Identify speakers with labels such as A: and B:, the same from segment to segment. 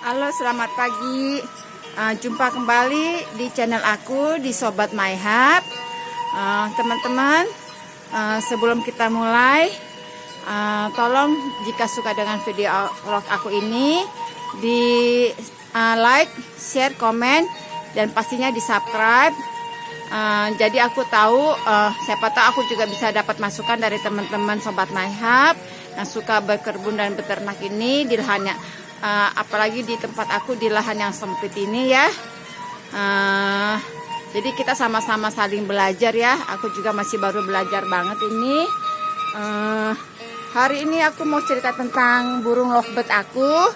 A: Halo, selamat pagi. Jumpa kembali di channel aku di Sobat MyHub. Teman-teman, sebelum kita mulai, tolong jika suka dengan video vlog aku ini, di like, share, komen, dan pastinya di subscribe. Jadi aku tahu, siapa tahu aku juga bisa dapat masukan dari teman-teman Sobat MyHub yang suka berkebun dan beternak ini di lahannya. Apalagi di tempat aku di lahan yang sempit ini ya. Jadi kita sama-sama saling belajar ya. Aku juga masih baru belajar banget ini. Hari ini aku mau cerita tentang burung lovebird aku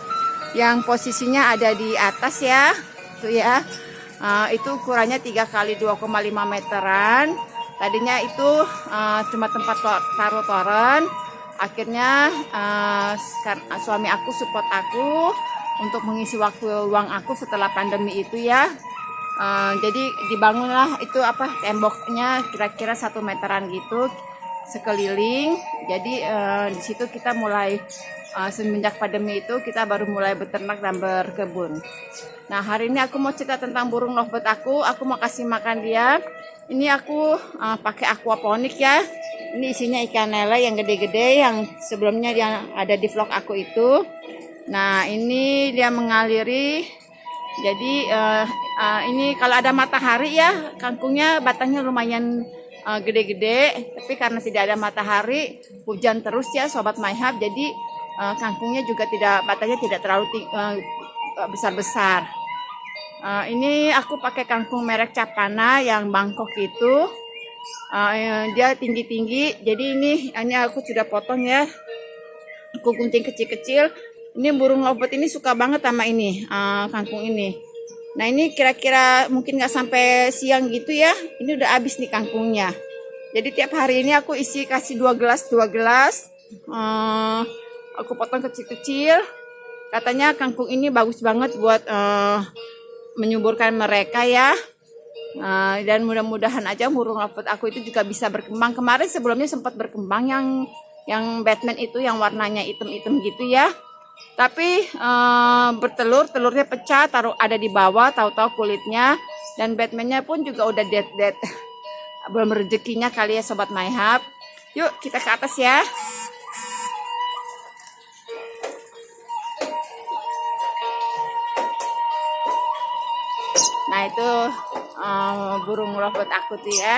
A: yang posisinya ada di atas ya. Tuh ya. Itu ukurannya 3 kali 2,5 meteran. Tadinya itu cuma tempat taruh toren. Akhirnya suami aku support aku untuk mengisi waktu luang aku setelah pandemi itu ya. Jadi dibangunlah itu temboknya kira-kira 1 meteran gitu sekeliling. Jadi di situ kita mulai semenjak pandemi itu kita baru mulai beternak dan berkebun. Nah, hari ini aku mau cerita tentang burung lovebird aku. Aku mau kasih makan dia. Ini aku pakai aquaponik ya. Ini isinya ikan lele yang gede-gede yang sebelumnya yang ada di vlog aku itu. Nah, ini dia mengaliri. Jadi ini kalau ada matahari ya, kangkungnya batangnya lumayan gede-gede. Tapi karena tidak ada matahari, hujan terus ya Sobat MyHub. Jadi kangkungnya juga batangnya tidak terlalu besar-besar. Ini aku pakai kangkung merek Capana yang Bangkok itu. Dia tinggi-tinggi. Jadi ini aku sudah potong ya. Aku gunting kecil-kecil. Ini burung lovebird ini suka banget sama ini kangkung ini. Nah, ini kira-kira mungkin nggak sampai siang gitu ya. Ini udah habis nih kangkungnya. Jadi tiap hari ini aku kasih 2 gelas. Aku potong kecil-kecil. Katanya kangkung ini bagus banget buat menyuburkan mereka ya. Dan mudah-mudahan aja burung lovebird aku itu juga bisa berkembang. Kemarin sebelumnya sempat berkembang yang Batman itu yang warnanya hitam-hitam gitu ya. Tapi telurnya pecah, ada di bawah, tahu-tahu kulitnya, dan Batmannya pun juga udah dead. Belum rezekinya kali ya Sobat MyHub. Yuk kita ke atas ya. Nah, itu burung lovebird aku tuh ya.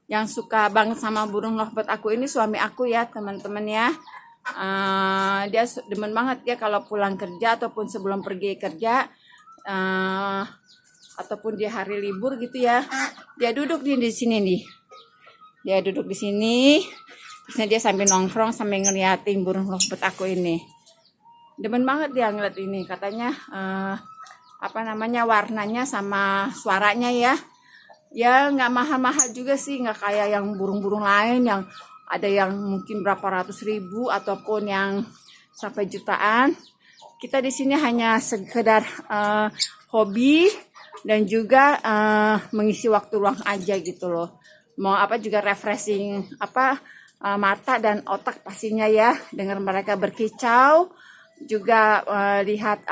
A: Yang suka banget sama burung lovebird aku ini suami aku ya teman-teman ya. Dia demen banget ya kalau pulang kerja ataupun sebelum pergi kerja, ataupun di hari libur gitu ya. Dia duduk di sini nih. Dia duduk di sini. Terusnya dia sambil nongkrong sambil ngeliatin burung lovebird aku ini. Demen banget dia ngeliat ini, katanya warnanya sama suaranya ya. Ya nggak mahal-mahal juga sih, nggak kayak yang burung-burung lain yang ada yang mungkin berapa ratus ribu ataupun yang sampai jutaan. Kita di sini hanya sekedar hobi dan juga mengisi waktu luang aja gitu loh. Mau juga refreshing mata dan otak pastinya ya, dengar mereka berkicau. Juga lihat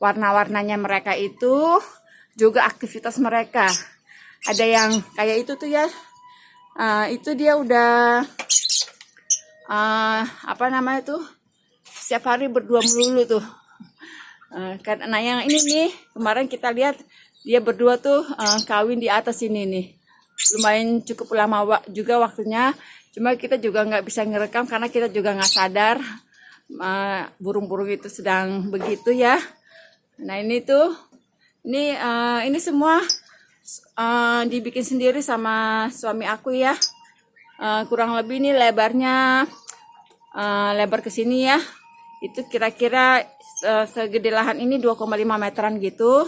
A: warna-warnanya mereka itu, juga aktivitas mereka. Ada yang kayak itu tuh ya, itu dia udah setiap hari berdua melulu tuh. Karena yang ini nih kemarin kita lihat dia berdua tuh kawin di atas ini nih. Lumayan cukup lama juga waktunya. Cuma kita juga nggak bisa ngerekam karena kita juga nggak sadar burung-burung itu sedang begitu ya. Nah, ini semua dibikin sendiri sama suami aku ya. Kurang lebih ini lebarnya lebar ke sini ya. Itu kira-kira segede lahan ini 2,5 meteran gitu.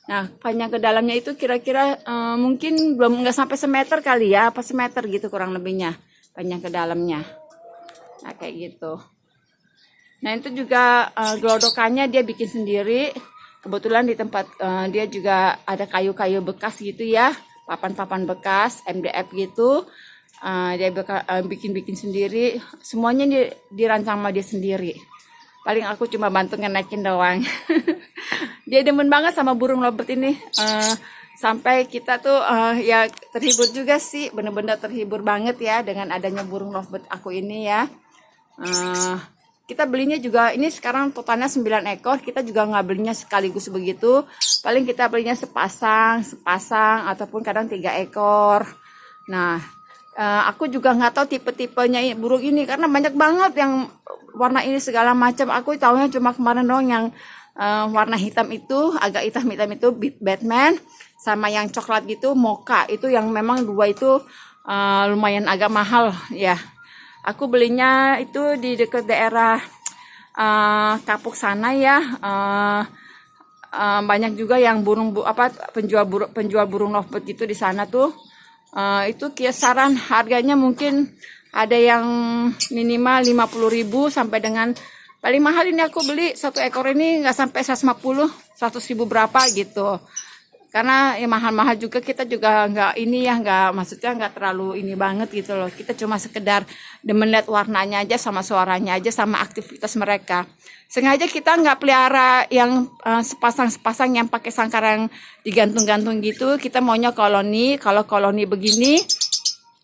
A: Nah, panjang ke dalamnya itu kira-kira mungkin nggak sampai semeter kali ya, semeter gitu kurang lebihnya panjang ke dalamnya. Nah, kayak gitu. Nah, itu juga gelodokannya dia bikin sendiri. Kebetulan di tempat dia juga ada kayu-kayu bekas gitu ya, papan-papan bekas MDF gitu. Dia bikin sendiri, semuanya dirancang sama dia sendiri. Paling aku cuma bantu ngenaikin doang. Dia demen banget sama burung lovebird ini. Sampai kita tuh ya terhibur juga sih, bener-bener terhibur banget ya dengan adanya burung lovebird aku ini ya. Kita belinya juga ini sekarang totalnya 9 ekor, kita juga nggak belinya sekaligus begitu, paling kita belinya sepasang ataupun kadang 3 ekor. Nah, aku juga nggak tahu tipe-tipenya burung ini karena banyak banget yang warna ini segala macam. Aku tahunya cuma kemarin doang yang warna hitam itu, agak hitam-hitam itu Batman, sama yang coklat gitu Mocha, itu yang memang dua itu lumayan agak mahal ya. Aku belinya itu di dekat daerah Kapuk sana ya. Banyak juga yang penjual burung lovebird gitu di sana tuh. Itu kisaran harganya mungkin ada yang minimal 50.000 sampai dengan paling mahal ini aku beli satu ekor ini nggak sampai 150, 100.000 berapa gitu. Karena ya mahal-mahal juga, kita juga maksudnya nggak terlalu ini banget gitu loh. Kita cuma sekedar demen lihat warnanya aja, sama suaranya aja, sama aktivitas mereka. Sengaja kita nggak pelihara yang sepasang yang pakai sangkar yang digantung-gantung gitu. Kita maunya koloni. Kalau koloni begini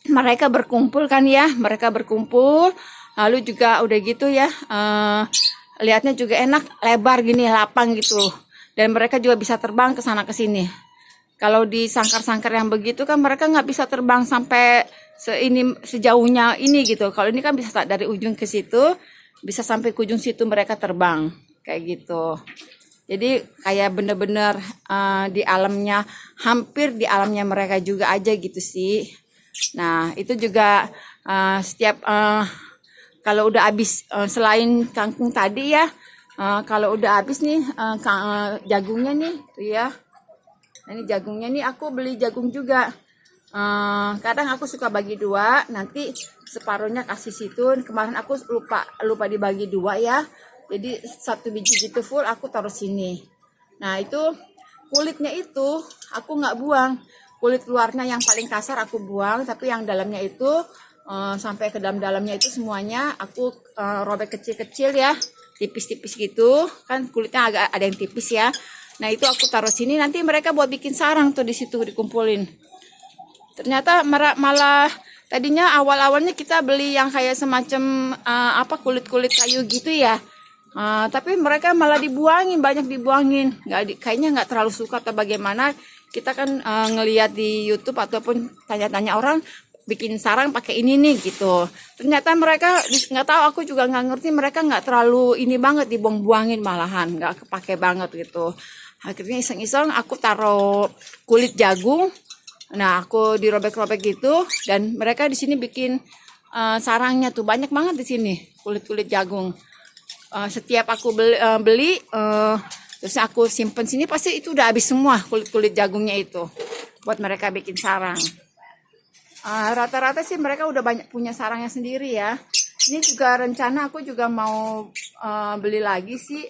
A: mereka berkumpul kan ya, lalu juga udah gitu ya, lihatnya juga enak, lebar gini, lapang gitu. Dan mereka juga bisa terbang ke sana ke sini. Kalau di sangkar-sangkar yang begitu kan mereka nggak bisa terbang sampai sejauhnya ini gitu. Kalau ini kan bisa dari ujung ke situ, bisa sampai ke ujung situ mereka terbang kayak gitu. Jadi kayak bener-bener di alamnya, hampir di alamnya mereka juga aja gitu sih. Nah itu juga setiap kalau udah habis selain kangkung tadi ya, kalau udah habis nih jagungnya nih tuh ya. Nah, ini jagungnya nih aku beli jagung juga. Kadang aku suka bagi 2, nanti separuhnya kasih situ. Kemarin aku lupa dibagi 2 ya. Jadi 1 biji gitu full aku taruh sini. Nah itu kulitnya itu aku nggak buang. Kulit luarnya yang paling kasar aku buang, tapi yang dalamnya itu sampai ke dalamnya itu semuanya aku robek kecil-kecil ya. Tipis-tipis gitu kan, kulitnya agak ada yang tipis ya. Nah itu aku taruh sini, nanti mereka buat bikin sarang tuh di situ dikumpulin. Ternyata malah tadinya awalnya kita beli yang kayak semacam kulit-kulit kayu gitu ya. Tapi mereka malah banyak dibuangin. Kayaknya nggak terlalu suka atau bagaimana. Kita kan ngelihat di YouTube ataupun tanya-tanya orang, bikin sarang pakai ini nih gitu. Ternyata mereka nggak tahu, aku juga nggak ngerti, mereka nggak terlalu ini banget dibuang-buangin, malahan nggak kepake banget gitu. Akhirnya iseng-iseng aku taruh kulit jagung. Nah aku dirobek-robek gitu, dan mereka di sini bikin sarangnya tuh banyak banget di sini kulit-kulit jagung. Setiap aku beli terus aku simpen sini, pasti itu udah habis semua kulit-kulit jagungnya itu buat mereka bikin sarang. Rata-rata sih mereka udah banyak punya sarangnya sendiri ya. Ini juga rencana aku juga mau beli lagi sih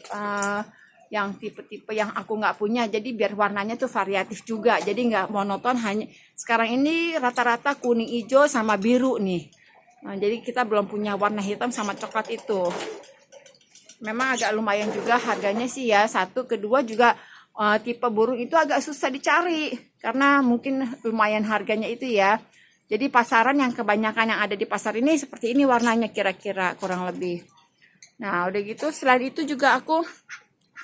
A: yang tipe-tipe yang aku nggak punya. Jadi biar warnanya tuh variatif juga. Jadi nggak monoton, hanya sekarang ini rata-rata kuning, hijau sama biru nih. Jadi kita belum punya warna hitam sama coklat itu. Memang agak lumayan juga harganya sih ya. Satu, kedua juga tipe burung itu agak susah dicari karena mungkin lumayan harganya itu ya. Jadi pasaran yang kebanyakan yang ada di pasar ini seperti ini warnanya kira-kira kurang lebih. Nah udah gitu, selain itu juga aku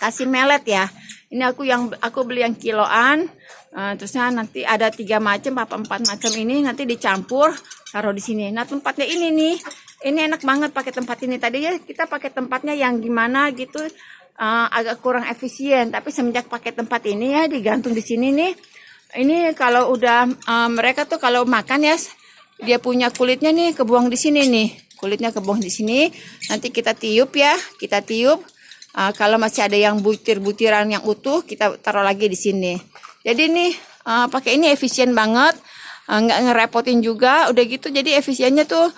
A: kasih melet ya. Ini aku beli yang kiloan. Terusnya nanti ada 3 macam apa 4 macam ini, nanti dicampur taruh di sini. Nah tempatnya ini nih, ini enak banget pakai tempat ini. Tadinya kita pakai tempatnya yang gimana gitu, agak kurang efisien. Tapi semenjak pakai tempat ini ya, digantung di sini nih. Ini kalau udah mereka tuh kalau makan ya, dia punya kulitnya nih kebuang di sini nih. Kulitnya kebuang di sini. Nanti kita tiup ya, kita tiup. Kalau masih ada yang butir-butiran yang utuh, kita taruh lagi di sini. Jadi nih pakai ini efisien banget, nggak ngerepotin juga. Udah gitu, jadi efisiennya tuh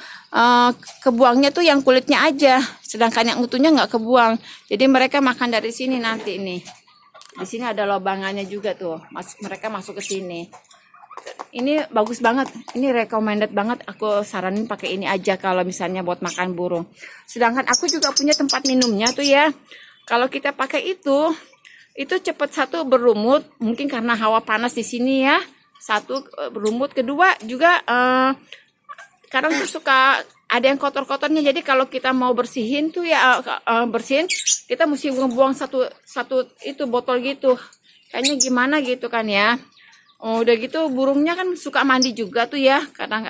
A: kebuangnya tuh yang kulitnya aja, sedangkan yang utuhnya nggak kebuang. Jadi mereka makan dari sini nanti nih. Di sini ada lobangannya juga tuh, mereka masuk ke sini. Ini bagus banget, ini recommended banget, aku saranin pakai ini aja kalau misalnya buat makan burung. Sedangkan aku juga punya tempat minumnya tuh ya. Kalau kita pakai itu cepat, satu berlumut, mungkin karena hawa panas di sini ya. Satu berlumut, kedua juga kadang tuh suka ada yang kotor-kotornya. Jadi kalau kita mau bersihin tuh ya bersihin, kita mesti ngebuang satu itu botol gitu. Kayaknya gimana gitu kan ya. Udah gitu burungnya kan suka mandi juga tuh ya. Kadang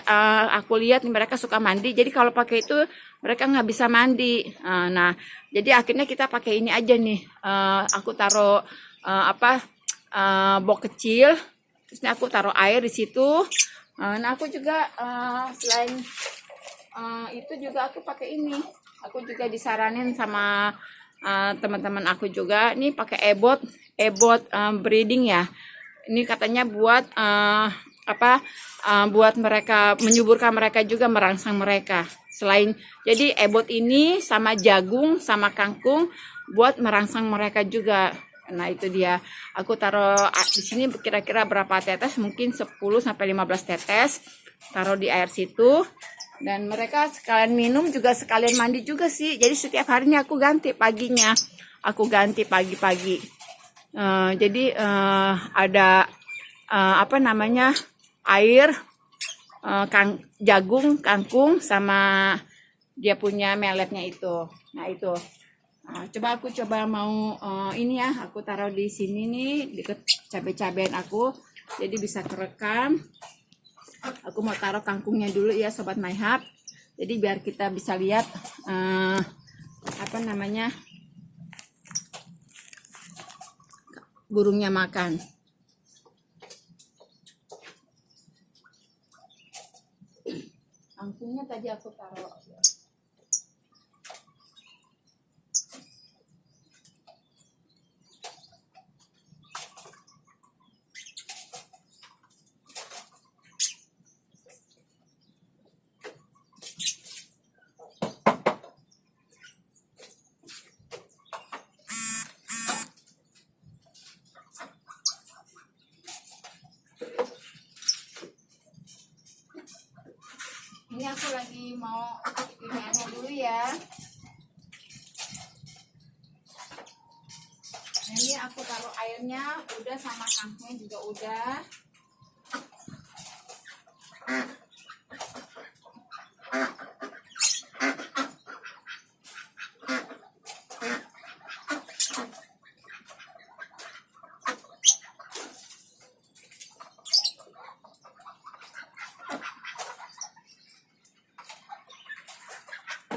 A: aku lihat mereka suka mandi. Jadi kalau pakai itu mereka nggak bisa mandi. Nah, jadi akhirnya kita pakai ini aja nih. Aku taruh box kecil. Terus ini aku taruh air di situ. Nah, aku juga selain itu juga aku pakai ini. Aku juga disaranin sama teman-teman aku juga. Nih pakai ebot breeding ya. Ini katanya buat buat mereka menyuburkan mereka juga, merangsang mereka. Jadi ebot ini sama jagung sama kangkung buat merangsang mereka juga. Nah, itu dia. Aku taruh di sini kira-kira berapa tetes? Mungkin 10 sampai 15 tetes. Taruh di air situ. Dan mereka sekalian minum juga sekalian mandi juga sih. Jadi setiap harinya aku ganti paginya. Aku ganti pagi-pagi. Jadi ada air, jagung, kangkung sama dia punya meletnya itu. Nah itu. Aku coba mau ini ya, aku taruh di sini nih deket cabai-cabean aku, jadi bisa kerekam. Aku mau taruh kangkungnya dulu ya sobat MyHub. Jadi biar kita bisa lihat burungnya makan. Kangkungnya tadi aku taruh. Ini aku lagi mau iniannya dulu ya. Nah, ini aku taruh airnya udah sama kangkungnya juga udah.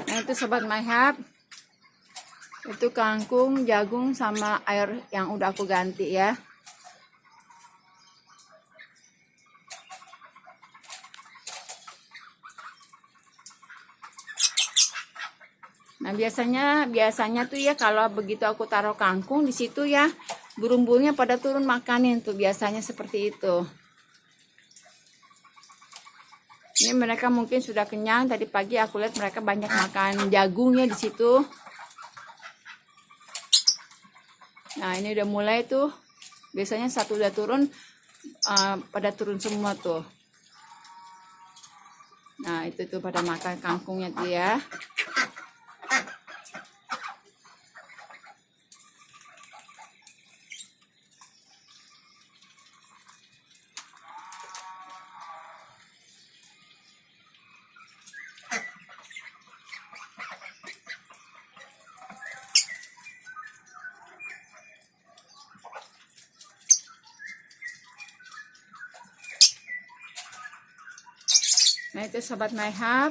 A: Nah, itu sobat MyHub. Itu kangkung, jagung sama air yang udah aku ganti ya. Nah, biasanya tuh ya kalau begitu aku taruh kangkung di situ ya, burung-burungnya pada turun makanin tuh, biasanya seperti itu. Ini mereka mungkin sudah kenyang, tadi pagi aku lihat mereka banyak makan jagungnya di situ. Nah, ini udah mulai tuh. Biasanya satu udah turun, pada turun semua tuh. Nah, itu tuh pada makan kangkungnya tuh ya. Nah, itu sobat MyHub.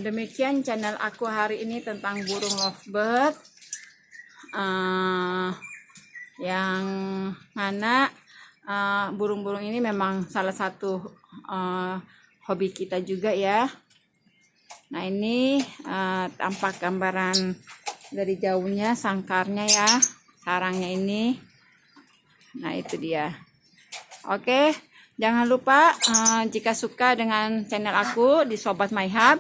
A: Demikian channel aku hari ini tentang burung lovebird. Yang mana burung-burung ini memang salah satu hobi kita juga ya. Nah, ini tampak gambaran dari jauhnya sangkarnya ya, sarangnya ini. Nah, itu dia. Oke. Jangan lupa jika suka dengan channel aku di Sobat MyHub,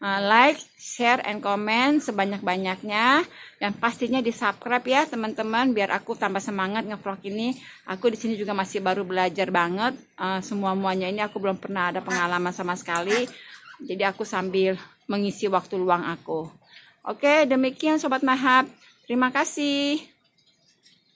A: like, share, and comment sebanyak-banyaknya. Dan pastinya di subscribe ya teman-teman, biar aku tambah semangat ngevlog ini. Aku di sini juga masih baru belajar banget. Semua-muanya ini aku belum pernah ada pengalaman sama sekali. Jadi aku sambil mengisi waktu luang aku. Oke, demikian Sobat Mahab. Terima kasih.